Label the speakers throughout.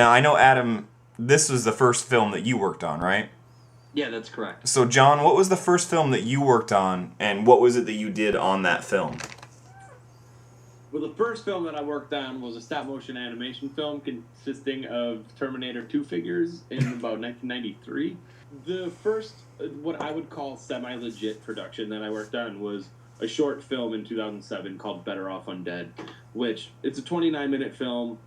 Speaker 1: Now, I know, Adam, this was the first film that you worked on, right?
Speaker 2: Yeah, that's correct.
Speaker 1: So, John, what was the first film that you worked on, and what was it that you did on that film?
Speaker 3: Well, the first film that I worked on was a stop-motion animation film consisting of Terminator 2 figures in about 1993. The first, what I would call semi-legit production that I worked on was a short film in 2007 called Better Off Undead, which it's a 29-minute film.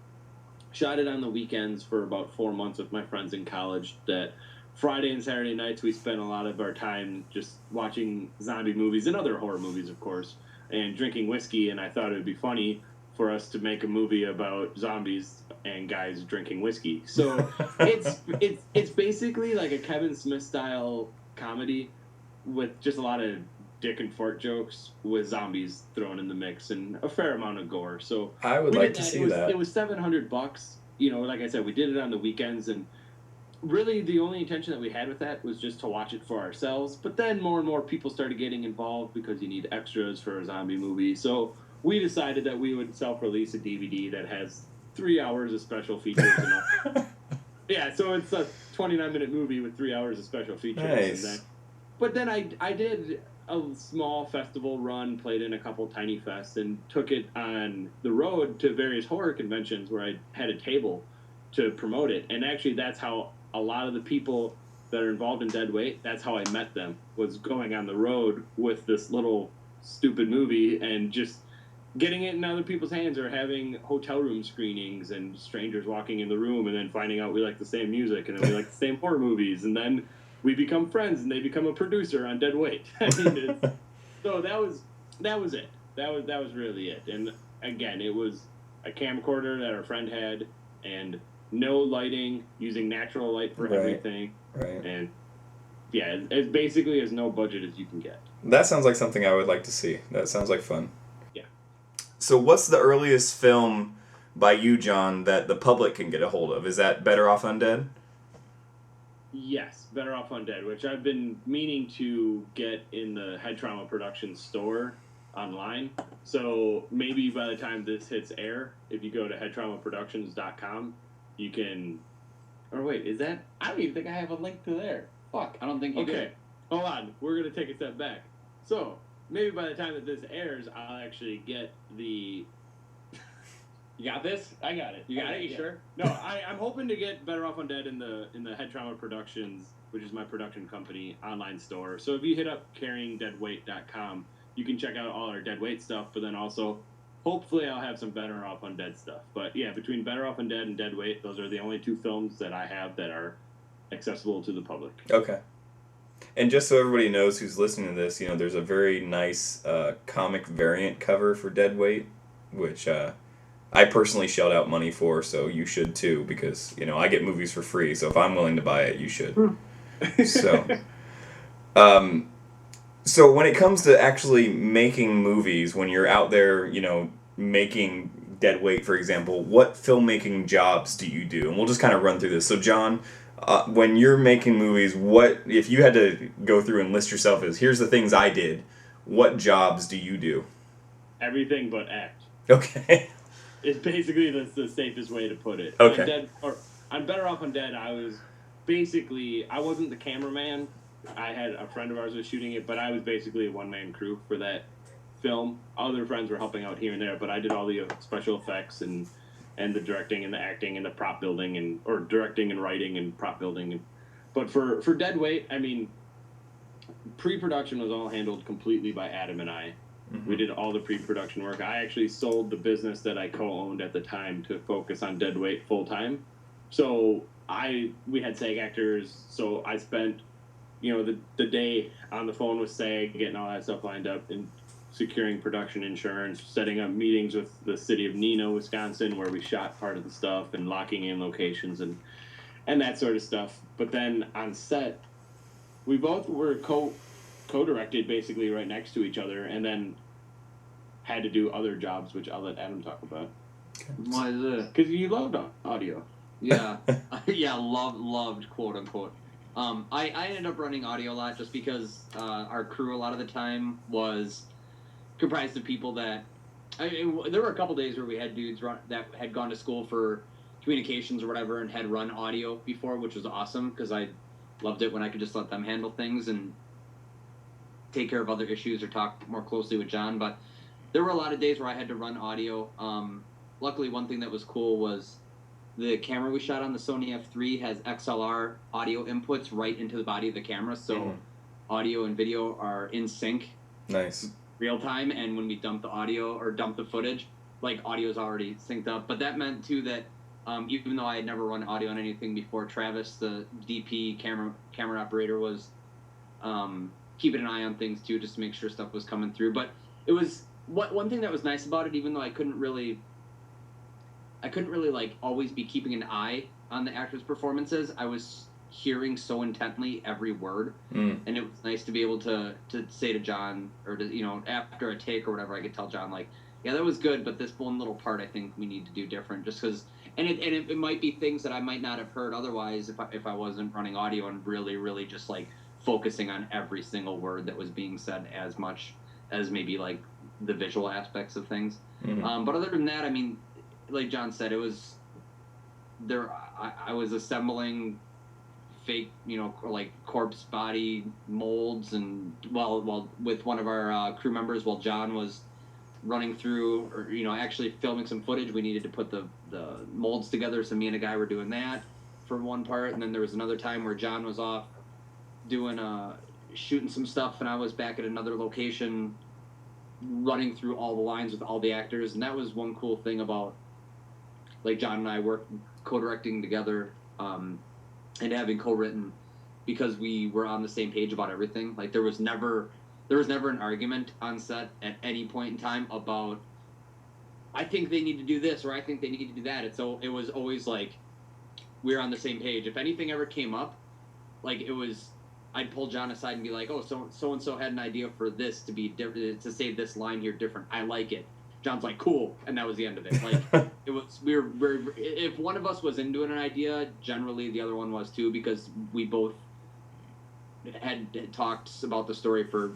Speaker 3: Shot it on the weekends for about 4 months with my friends in college. That Friday and Saturday nights we spent a lot of our time just watching zombie movies and other horror movies, of course, and drinking whiskey. And I thought it would be funny for us to make a movie about zombies and guys drinking whiskey. So it's basically like a Kevin Smith style comedy with just a lot of dick and fart jokes with zombies thrown in the mix and a fair amount of gore. So
Speaker 1: I would like to see that.
Speaker 3: It was $700. You know, like I said, we did it on the weekends, and really the only intention that we had with that was just to watch it for ourselves. But then more and more people started getting involved because you need extras for a zombie movie. So we decided that we would self-release a DVD that has 3 hours of special features. And all. Yeah, so it's a 29-minute movie with 3 hours of special features.
Speaker 1: Nice.
Speaker 3: But then I did a small festival run, played in a couple tiny fests, and took it on the road to various horror conventions where I had a table to promote it. And actually, that's how a lot of the people that are involved in Dead Weight, that's how I met them, was going on the road with this little stupid movie and just getting it in other people's hands, or having hotel room screenings and strangers walking in the room and then finding out we like the same music and then we like the same horror movies, and then we become friends and they become a producer on Dead Weight. I mean, so that was it. That was really it. And again, it was a camcorder that our friend had and no lighting, using natural light for everything.
Speaker 1: Right.
Speaker 3: And yeah, it's basically as no budget as you can get.
Speaker 1: That sounds like something I would like to see. That sounds like fun.
Speaker 3: Yeah.
Speaker 1: So what's the earliest film by you, John, that the public can get a hold of? Is that Better Off Undead?
Speaker 3: Yes, Better Off Undead, which I've been meaning to get in the Head Trauma Productions store online. So maybe by the time this hits air, if you go to headtraumaproductions.com, you can... Or wait, is that... I don't even think I have a link to there. Fuck.
Speaker 2: I don't think you do.
Speaker 3: Okay, hold on. We're going to take a step back. So, maybe by the time that this airs, I'll actually get the... You got this? I got it.
Speaker 2: You got it? You
Speaker 3: Yeah.
Speaker 2: sure?
Speaker 3: No, I'm hoping to get Better Off Undead in the Head Trauma Productions, which is my production company, online store. So if you hit up carryingdeadweight.com, you can check out all our Dead Weight stuff, but then also, hopefully I'll have some Better Off Undead stuff. But yeah, between Better Off Undead and Dead Weight, those are the only two films that I have that are accessible to the public.
Speaker 1: Okay. And just so everybody knows who's listening to this, there's a very nice comic variant cover for Dead Weight, which I personally shelled out money for, so you should too, because, I get movies for free, so if I'm willing to buy it, you should. So when it comes to actually making movies, when you're out there, making Dead Weight, for example, what filmmaking jobs do you do? And we'll just kind of run through this. So, John, when you're making movies, what if you had to go through and list yourself as, here's the things I did, what jobs do you do?
Speaker 3: Everything but act.
Speaker 1: Okay.
Speaker 3: It's basically the safest way to put it.
Speaker 1: Okay.
Speaker 3: On Better Off Undead, I wasn't the cameraman. I had a friend of ours was shooting it, but I was basically a one-man crew for that film. Other friends were helping out here and there, but I did all the special effects and the directing and the acting and the prop building or directing and writing and prop building. But for Dead Weight, I mean, pre-production was all handled completely by Adam and I. Mm-hmm. We did all the pre-production work. I actually sold the business that I co-owned at the time to focus on Dead Weight full-time. So we had SAG actors, so I spent, the day on the phone with SAG, getting all that stuff lined up and securing production insurance, setting up meetings with the city of Neenah, Wisconsin, where we shot part of the stuff, and locking in locations and that sort of stuff. But then on set, we both were co-directed basically right next to each other, and then had to do other jobs, which I'll let Adam talk about.
Speaker 2: Why is it?
Speaker 3: Because you loved audio.
Speaker 2: Yeah. Yeah, loved, quote unquote. I ended up running audio a lot just because our crew a lot of the time was comprised of people that... there were a couple days where we had dudes that had gone to school for communications or whatever and had run audio before, which was awesome because I loved it when I could just let them handle things and take care of other issues or talk more closely with John. But there were a lot of days where I had to run audio. Luckily, one thing that was cool was the camera we shot on, the Sony F3, has XLR audio inputs right into the body of the camera, so audio and video are in sync.
Speaker 1: Nice.
Speaker 2: Real time, and when we dump the audio or dump the footage, like audio is already synced up. But that meant too that even though I had never run audio on anything before, Travis, the DP camera operator, was keeping an eye on things too, just to make sure stuff was coming through. But it was one thing that was nice about it, even though I couldn't really like always be keeping an eye on the actors' performances. I was hearing so intently every word, and it was nice to be able to say to John, or to, after a take or whatever, I could tell John, like, yeah, that was good, but this one little part I think we need to do different, just because, and it might be things that I might not have heard otherwise if I wasn't running audio and really just like focusing on every single word that was being said as much as maybe like the visual aspects of things. But other than that, I mean, like John said, it was there. I was assembling fake, like corpse body molds, and while with one of our crew members, while John was running through, or actually filming some footage, we needed to put the molds together. So me and a guy were doing that for one part, and then there was another time where John was off doing shooting some stuff, and I was back at another location running through all the lines with all the actors. And that was one cool thing about, like, John and I worked co-directing together, and having co-written, because we were on the same page about everything. Like, there was never an argument on set at any point in time about, I think they need to do this, or I think they need to do that. It was always like, we were on the same page. If anything ever came up, like, I'd pull John aside and be like, oh, so and so had an idea for this to be different, to say this line here different. I like it. John's like, cool, and that was the end of it. Like, it was, we're if one of us was into an idea, generally the other one was too, because we both had talked about the story for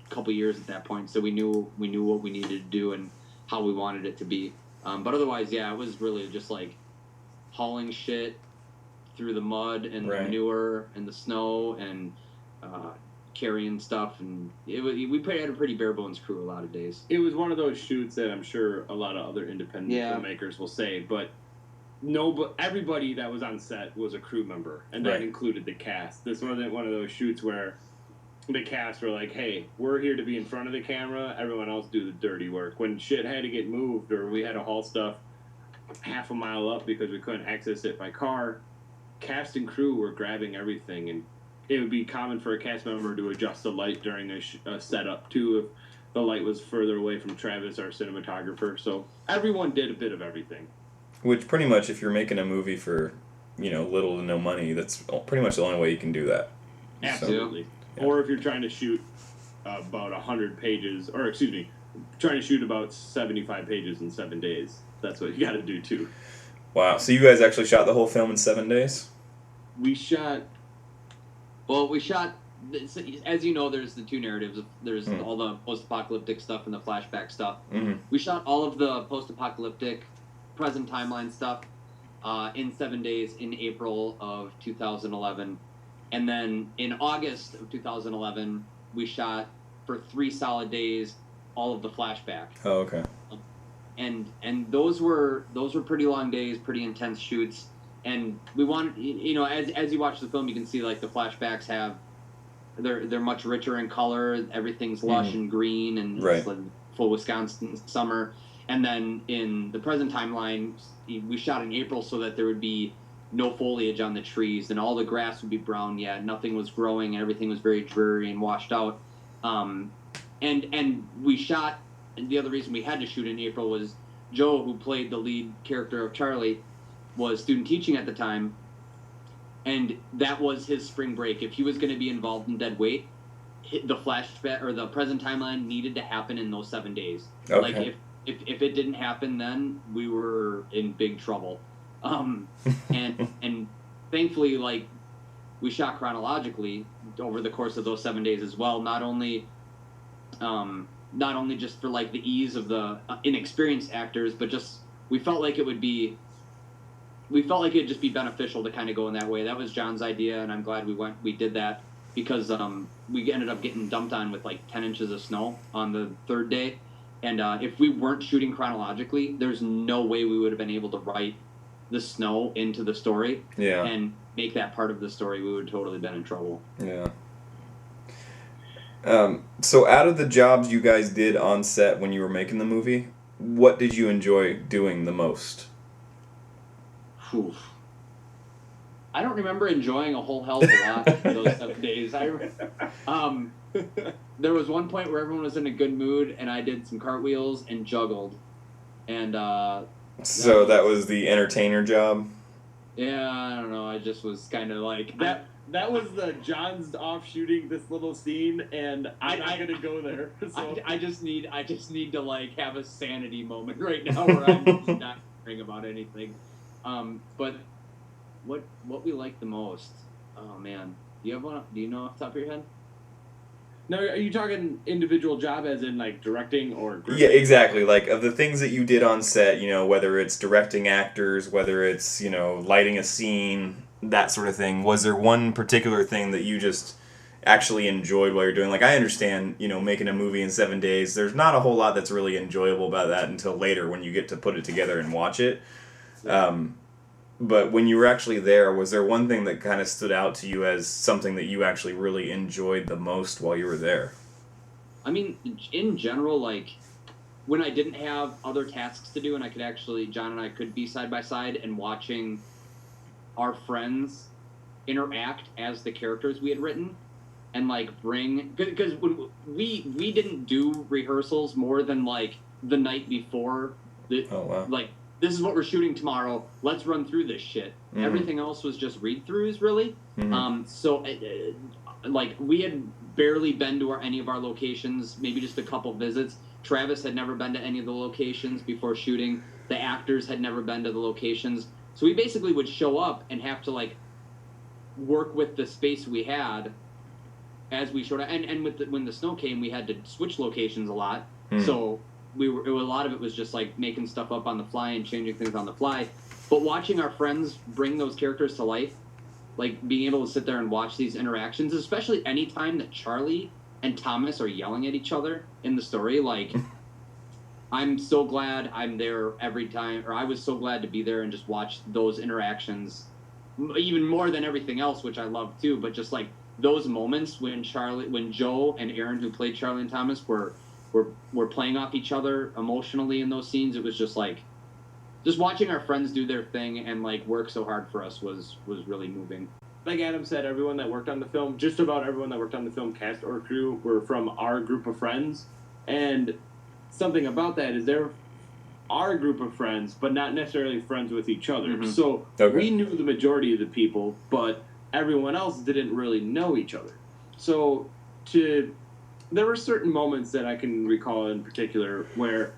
Speaker 2: a couple years at that point, so we knew what we needed to do and how we wanted it to be. But otherwise, yeah, it was really just like hauling shit through the mud and the manure and the snow and carrying stuff, and we had a pretty bare bones crew a lot of days.
Speaker 3: It was one of those shoots that I'm sure a lot of other independent filmmakers will say, but everybody that was on set was a crew member, and that included the cast. This wasn't one of those shoots where the cast were like, hey, we're here to be in front of the camera, everyone else do the dirty work. When shit had to get moved, or we had to haul stuff half a mile up because we couldn't access it by car, cast and crew were grabbing everything. And it would be common for a cast member to adjust the light during a setup too, if the light was further away from Travis, our cinematographer. So everyone did a bit of everything. Which
Speaker 1: pretty much, if you're making a movie for little to no money, that's pretty much the only way you can do that.
Speaker 3: Absolutely. So, yeah. Or if you're trying to shoot about 100 pages, or excuse me, trying to shoot about 75 pages in 7 days, that's what you got to do too.
Speaker 1: Wow. So you guys actually shot the whole film in 7 days?
Speaker 3: We shot,
Speaker 2: as you know, there's the two narratives. There's all the post-apocalyptic stuff and the flashback stuff. We shot all of the post-apocalyptic present timeline stuff in 7 days in April of 2011. And then in August of 2011, we shot for 3 solid days all of the flashback.
Speaker 1: Oh, okay.
Speaker 2: And those were pretty long days, pretty intense shoots. And we want, as you watch the film, you can see like the flashbacks they're much richer in color. Everything's lush and green, and it's like full Wisconsin summer. And then in the present timeline, we shot in April so that there would be no foliage on the trees, and all the grass would be brown yet. Nothing was growing, and everything was very dreary and washed out. And we shot. And the other reason we had to shoot in April was Joe, who played the lead character of Charlie, was student teaching at the time, and that was his spring break. If he was going to be involved in Dead Weight, the flashback or the present timeline needed to happen in those 7 days.
Speaker 1: Okay.
Speaker 2: Like if it didn't happen, then we were in big trouble. And thankfully, like, we shot chronologically over the course of those 7 days as well. Not only just for like the ease of the inexperienced actors, but just we felt like it would be we felt like it'd just be beneficial to kind of go in that way. That was John's idea, and I'm glad we did that because we ended up getting dumped on with like 10 inches of snow on the third day. And if we weren't shooting chronologically, there's no way we would have been able to write the snow into the story and make that part of the story. We would have totally been in trouble.
Speaker 1: Yeah. So out of the jobs you guys did on set when you were making the movie, what did you enjoy doing the most?
Speaker 2: Whew. I don't remember enjoying a whole hell of a lot those 7 days. There was one point where everyone was in a good mood, and I did some cartwheels and juggled. And
Speaker 1: so that was the entertainer job?
Speaker 2: Yeah, I don't know. I just was kind of like
Speaker 3: that. That was the John's off shooting this little scene, and I'm not gonna go there. So.
Speaker 2: I just need to like have a sanity moment right now where I'm just not caring about anything. But what we like the most? Oh man, do you have one? Do you know off the top of your head?
Speaker 3: No, are you talking individual job as in like directing or gripping?
Speaker 1: Yeah, exactly. Like of the things that you did on set, whether it's directing actors, whether it's, lighting a scene, that sort of thing. Was there one particular thing that you just actually enjoyed while you're doing? Like, I understand, making a movie in 7 days, there's not a whole lot that's really enjoyable about that until later when you get to put it together and watch it. But when you were actually there, was there one thing that kind of stood out to you as something that you actually really enjoyed the most while you were there?
Speaker 2: I mean, in general, like, when I didn't have other tasks to do and I could actually, John and I could be side by side and watching our friends interact as the characters we had written and, like, because when we didn't do rehearsals more than, like, the night before. Like, this is what we're shooting tomorrow. Let's run through this shit. Mm-hmm. Everything else was just read-throughs, really. Mm-hmm. Like, we had barely been to any of our locations, maybe just a couple visits. Travis had never been to any of the locations before shooting. The actors had never been to the locations. So we basically would show up and have to, like, work with the space we had as we showed up. And when the snow came, we had to switch locations a lot. Mm. So a lot of it was just like making stuff up on the fly and changing things on the fly. But watching our friends bring those characters to life, like being able to sit there and watch these interactions, especially any time that Charlie and Thomas are yelling at each other in the story, like, I'm so glad I'm there every time, or I was so glad to be there and just watch those interactions, even more than everything else, which I love too. But just like those moments when Joe and Aaron, who played Charlie and Thomas, were playing off each other emotionally in those scenes. It was just like, just watching our friends do their thing and like work so hard for us was really moving.
Speaker 3: Like Adam said, everyone that worked on the film, just about everyone that worked on the film, cast or crew, were from our group of friends. And something about that is they're our group of friends, but not necessarily friends with each other. Mm-hmm. So we knew the majority of the people, but everyone else didn't really know each other. So there were certain moments that I can recall in particular where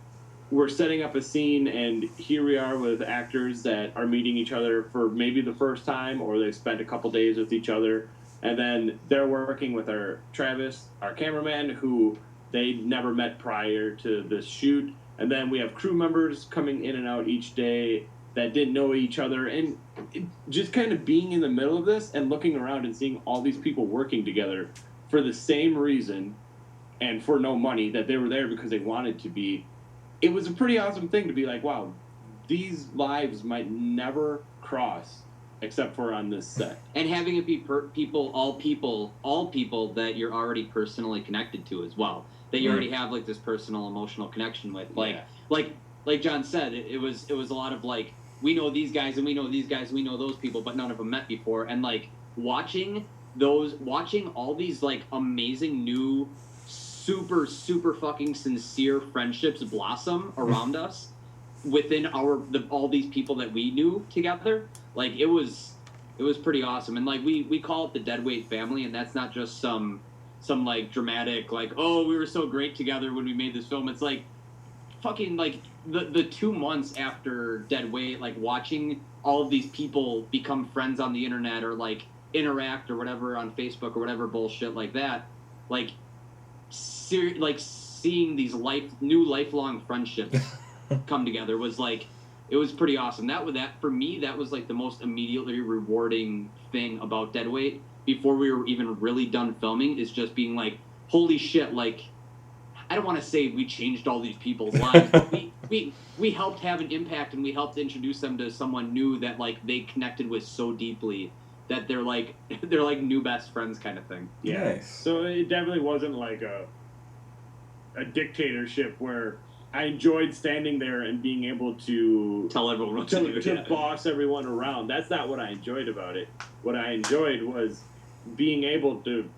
Speaker 3: we're setting up a scene and here we are with actors that are meeting each other for maybe the first time, or they've spent a couple days with each other, and then they're working with Travis, our cameraman, who they never met prior to this shoot, and then we have crew members coming in and out each day that didn't know each other, and just kind of being in the middle of this and looking around and seeing all these people working together for the same reason and for no money, that they were there because they wanted to be. It was a pretty awesome thing to be like, wow, these lives might never cross except for on this set.
Speaker 2: And having it be all people that you're already personally connected to as well, that you already have like this personal emotional connection with. Like John said, it was a lot of like, we know these guys and we know these guys and we know those people, but none of them met before. And like watching all these like amazing new super fucking sincere friendships blossom around us within all these people that we knew together. Like it was pretty awesome. And like we call it the Deadweight family, and that's not just some like dramatic like, oh, we were so great together when we made this film. It's like fucking like the 2 months after Deadweight, like watching all of these people become friends on the internet or like interact or whatever on Facebook or whatever bullshit like that, like seeing these lifelong friendships come together was like it was pretty awesome. For me, that was like the most immediately rewarding thing about Deadweight before we were even really done filming, is just being like, holy shit, like, I don't want to say we changed all these people's lives, but we helped have an impact, and we helped introduce them to someone new that like they connected with so deeply that they're like new best friends kind of thing.
Speaker 3: Yeah.
Speaker 1: Nice.
Speaker 3: So it definitely wasn't like a dictatorship where I enjoyed standing there and being able to
Speaker 2: Tell everyone what to do.
Speaker 3: boss everyone around. That's not what I enjoyed about it. What I enjoyed was being able to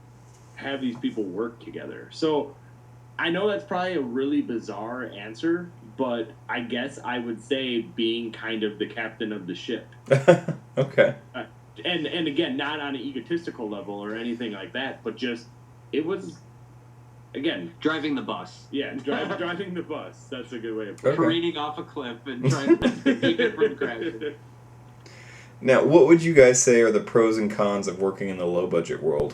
Speaker 3: have these people work together. So I know that's probably a really bizarre answer, but I guess I would say being kind of the captain of the ship.
Speaker 1: Okay.
Speaker 3: And again, not on an egotistical level or anything like that, but just, it was, again,
Speaker 2: driving the bus.
Speaker 3: Yeah, driving the bus. That's a good way of putting
Speaker 1: Okay.
Speaker 2: Careening off a cliff and trying to keep it from crashing.
Speaker 1: Now, what would you guys say are the pros and cons of working in the low budget world?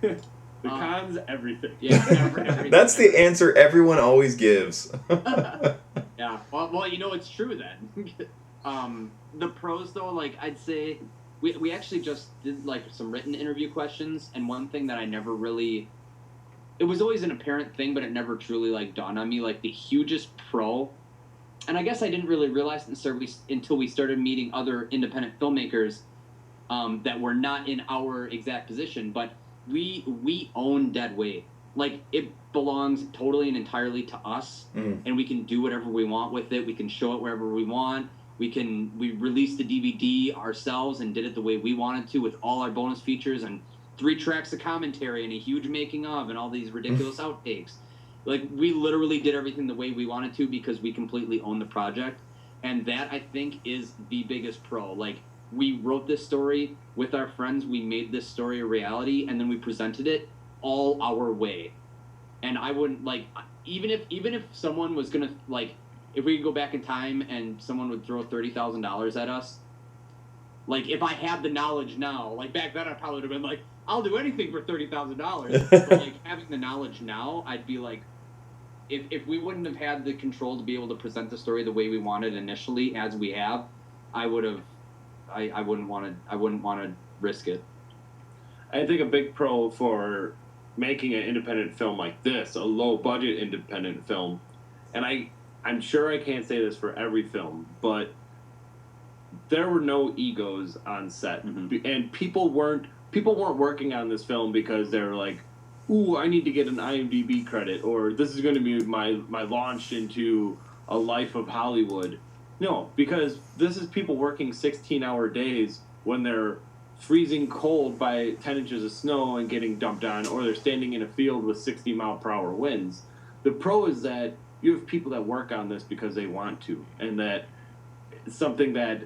Speaker 3: The cons, everything.
Speaker 2: Yeah, everything.
Speaker 1: That's the answer everyone always gives.
Speaker 2: Yeah. Well, it's true then. The pros though, like I'd say, we actually just did like some written interview questions, and one thing that I never really, it was always an apparent thing, but it never truly like dawned on me, like the hugest pro, and I guess I didn't really realize it until we started meeting other independent filmmakers that were not in our exact position, but we own Deadweight. Like, it belongs totally and entirely to us, and we can do whatever we want with it. We can show it wherever we want. We released the DVD ourselves and did it the way we wanted to, with all our bonus features and 3 tracks of commentary and a huge making of and all these ridiculous outtakes. Like, we literally did everything the way we wanted to because we completely own the project. And that, I think, is the biggest pro. Like, we wrote this story with our friends, we made this story a reality, and then we presented it all our way. And I wouldn't, like, even if someone was gonna, like, if we could go back in time and someone would throw $30,000 at us, like, if I had the knowledge now, like, back then I probably would have been like, I'll do anything for $30,000. But, like, having the knowledge now, I'd be like, if we wouldn't have had the control to be able to present the story the way we wanted initially, as we have, I wouldn't want to risk it.
Speaker 3: I think a big pro for making an independent film like this, a low-budget independent film, and I'm sure I can't say this for every film, but there were no egos on set, and people weren't working on this film because they were like, ooh, I need to get an IMDb credit, or this is going to be my launch into a life of Hollywood. No, because this is people working 16-hour days when they're freezing cold by 10 inches of snow and getting dumped on, or they're standing in a field with 60-mile-per-hour winds. The pro is that you have people that work on this because they want to, and that something that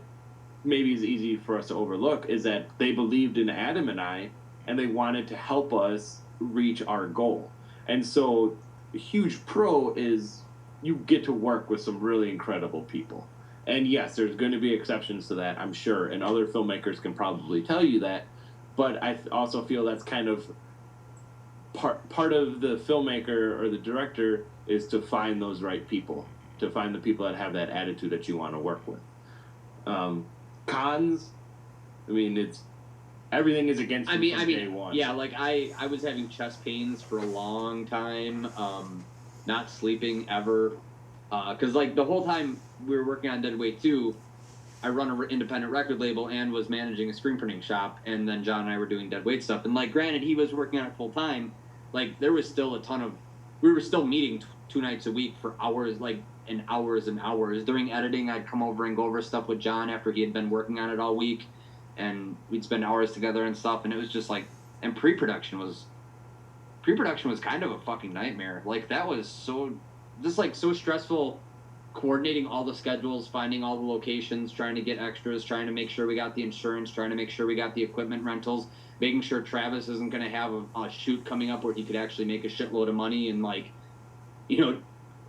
Speaker 3: maybe is easy for us to overlook is that they believed in Adam and I, and they wanted to help us reach our goal. And so a huge pro is you get to work with some really incredible people. And yes, there's going to be exceptions to that, I'm sure, and other filmmakers can probably tell you that, but I also feel that's kind of part of the filmmaker or the director is to find those right people, to find the people that have that attitude that you want to work with. Cons, I mean, it's everything is against you from day one.
Speaker 2: Yeah, like I was having chest pains for a long time, not sleeping ever, because like the whole time we were working on Deadweight 2, I run an independent record label and was managing a screen printing shop, and then John and I were doing Deadweight stuff. And like, granted, he was working on it full time. Like, there was still we were still meeting 2 nights a week for hours, like, and hours and hours. During editing, I'd come over and go over stuff with John after he had been working on it all week, and we'd spend hours together and stuff. And it was just like, and pre-production was kind of a fucking nightmare. Like, that was so stressful. Coordinating all the schedules, finding all the locations, trying to get extras, trying to make sure we got the insurance, trying to make sure we got the equipment rentals, making sure Travis isn't going to have a shoot coming up where he could actually make a shitload of money and, like, you know,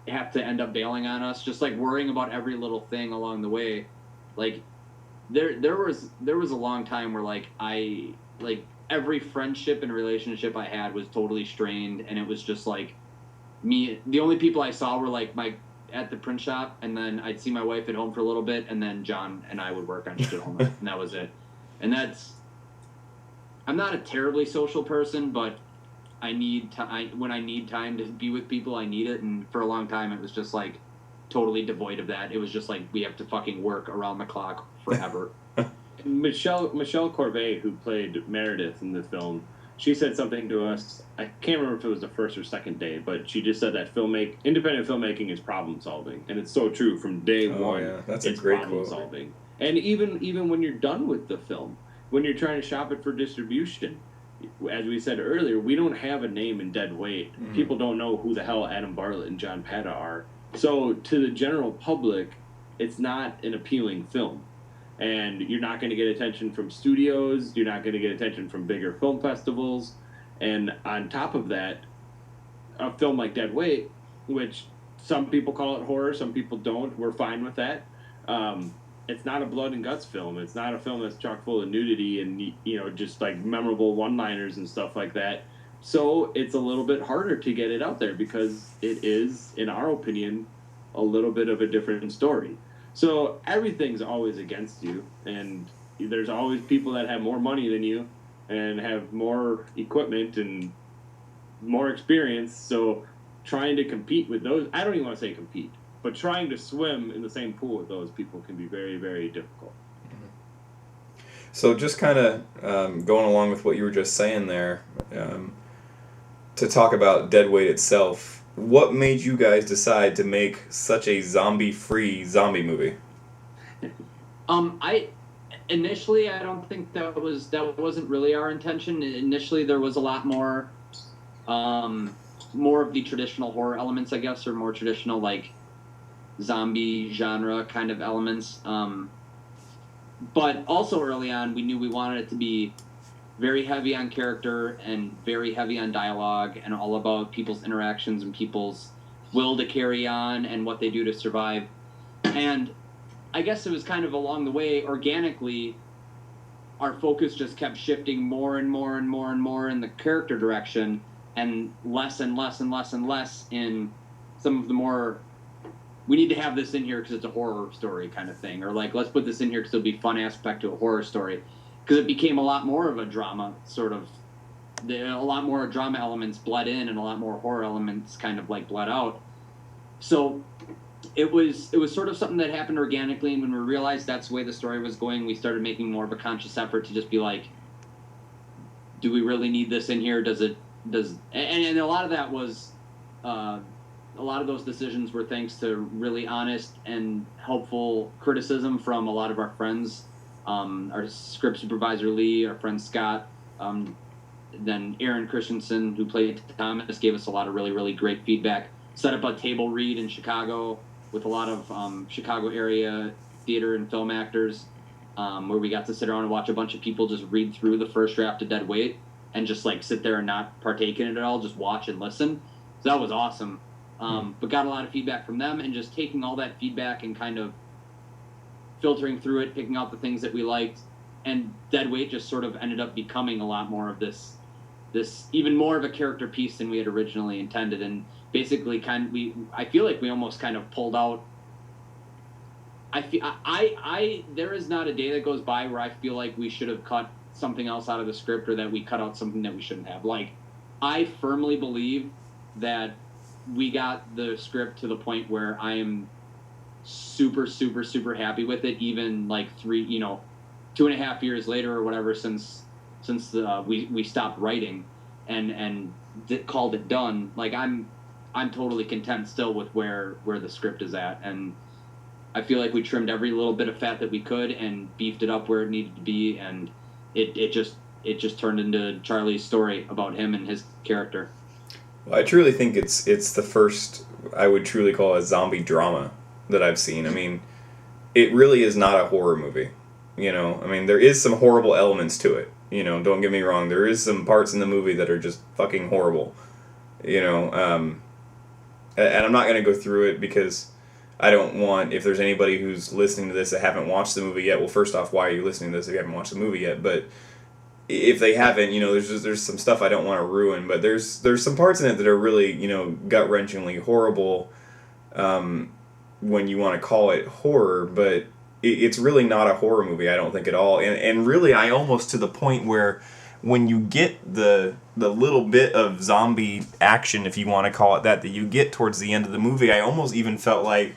Speaker 2: have to end up bailing on us. Just like worrying about every little thing along the way. Like, there was a long time where every friendship and relationship I had was totally strained, and it was just like me. The only people I saw were like at the print shop, and then I'd see my wife at home for a little bit, and then John and I would work on shit all night, and that was it. And I'm not a terribly social person, but when I need time to be with people, I need it. And for a long time, it was just like totally devoid of that. It was just like we have to fucking work around the clock forever.
Speaker 3: Michelle Corvée, who played Meredith in the film, she said something to us. I can't remember if it was the first or second day, but she just said that independent filmmaking is problem solving, and it's so true from day one.
Speaker 1: Yeah, that's a great
Speaker 3: problem
Speaker 1: quote.
Speaker 3: solving, and even when you're done with the film, when you're trying to shop it for distribution, as we said earlier, we don't have a name in dead weight. Mm-hmm. People don't know who the hell Adam Bartlett and John Pata are. So to the general public, it's not an appealing film. And you're not going to get attention from studios. You're not going to get attention from bigger film festivals. And on top of that, a film like Dead Weight, which some people call it horror, some people don't. We're fine with that. It's not a blood and guts film. It's not a film that's chock full of nudity and, just like memorable one-liners and stuff like that. So it's a little bit harder to get it out there because it is, in our opinion, a little bit of a different story. So everything's always against you, and there's always people that have more money than you and have more equipment and more experience. So trying to compete with those, I don't even want to say compete, but trying to swim in the same pool with those people can be very, very difficult.
Speaker 1: So just kind of going along with what you were just saying there, to talk about Deadweight itself, what made you guys decide to make such a zombie-free zombie movie?
Speaker 2: Initially, I don't think that wasn't really our intention. Initially, there was a lot more of the traditional horror elements, I guess, or more traditional like zombie genre kind of elements. But also early on, we knew we wanted it to be very heavy on character and very heavy on dialogue and all about people's interactions and people's will to carry on and what they do to survive. And I guess it was kind of along the way, organically, our focus just kept shifting more and more and more and more in the character direction and less and less and less and less in some of the more, we need to have this in here because it's a horror story kind of thing. Or like, let's put this in here because it'll be a fun aspect to a horror story. Because it became a lot more of a drama, sort of. A lot more drama elements bled in, and a lot more horror elements kind of like bled out. So it was sort of something that happened organically, and when we realized that's the way the story was going, we started making more of a conscious effort to just be like, do we really need this in here? And a lot of that was, a lot of those decisions were thanks to really honest and helpful criticism from a lot of our friends. Our script supervisor Lee, our friend Scott, then Aaron Christensen, who played Thomas, gave us a lot of really, really great feedback. Set up a table read in Chicago with a lot of Chicago area theater and film actors, where we got to sit around and watch a bunch of people just read through the first draft of Dead Weight and just like sit there and not partake in it at all, just watch and listen. So that was awesome. But got a lot of feedback from them, and just taking all that feedback and kind of filtering through it, picking out the things that we liked, and Dead Weight just sort of ended up becoming a lot more of this even more of a character piece than we had originally intended. And basically I feel like we almost kind of pulled out. There is not a day that goes by where I feel like we should have cut something else out of the script or that we cut out something that we shouldn't have. Like, I firmly believe that we got the script to the point where I am super, super, super happy with it, even like 2.5 years later or whatever since we stopped writing and called it done. Like, I'm totally content still with where the script is at, and I feel like we trimmed every little bit of fat that we could and beefed it up where it needed to be, and it just turned into Charlie's story about him and his character.
Speaker 1: Well, I truly think it's the first I would truly call a zombie drama that I've seen. I mean, it really is not a horror movie. I mean, there is some horrible elements to it. Don't get me wrong. There is some parts in the movie that are just fucking horrible. And I'm not going to go through it because I don't want, if there's anybody who's listening to this that haven't watched the movie yet, well, first off, why are you listening to this if you haven't watched the movie yet? But if they haven't, there's some stuff I don't want to ruin, but there's some parts in it that are really, gut-wrenchingly horrible. when you want to call it horror, but it's really not a horror movie, I don't think at all. And really, I almost to the point where when you get the little bit of zombie action, if you want to call it that you get towards the end of the movie, I almost even felt like,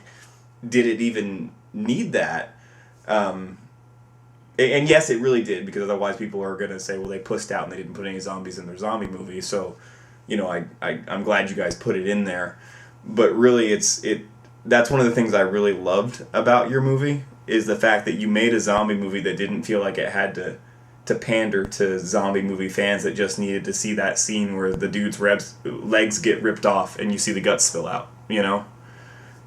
Speaker 1: did it even need that? And yes, it really did, because otherwise people are going to say, well, they pussed out and they didn't put any zombies in their zombie movie. So, I'm glad you guys put it in there. But really, that's one of the things I really loved about your movie, is the fact that you made a zombie movie that didn't feel like it had to pander to zombie movie fans that just needed to see that scene where the dude's legs get ripped off and you see the guts spill out,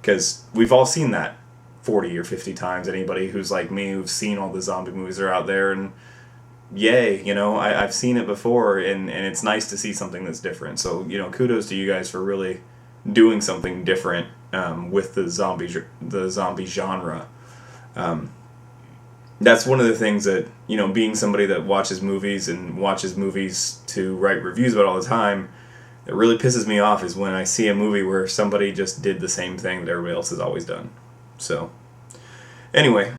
Speaker 1: Because we've all seen that 40 or 50 times. Anybody who's like me, who's seen all the zombie movies that are out there, and yay, I've seen it before, and it's nice to see something that's different. So, kudos to you guys for really doing something different with the zombie genre. That's one of the things that, being somebody that watches movies to write reviews about all the time, it really pisses me off is when I see a movie where somebody just did the same thing that everybody else has always done. So, anyway,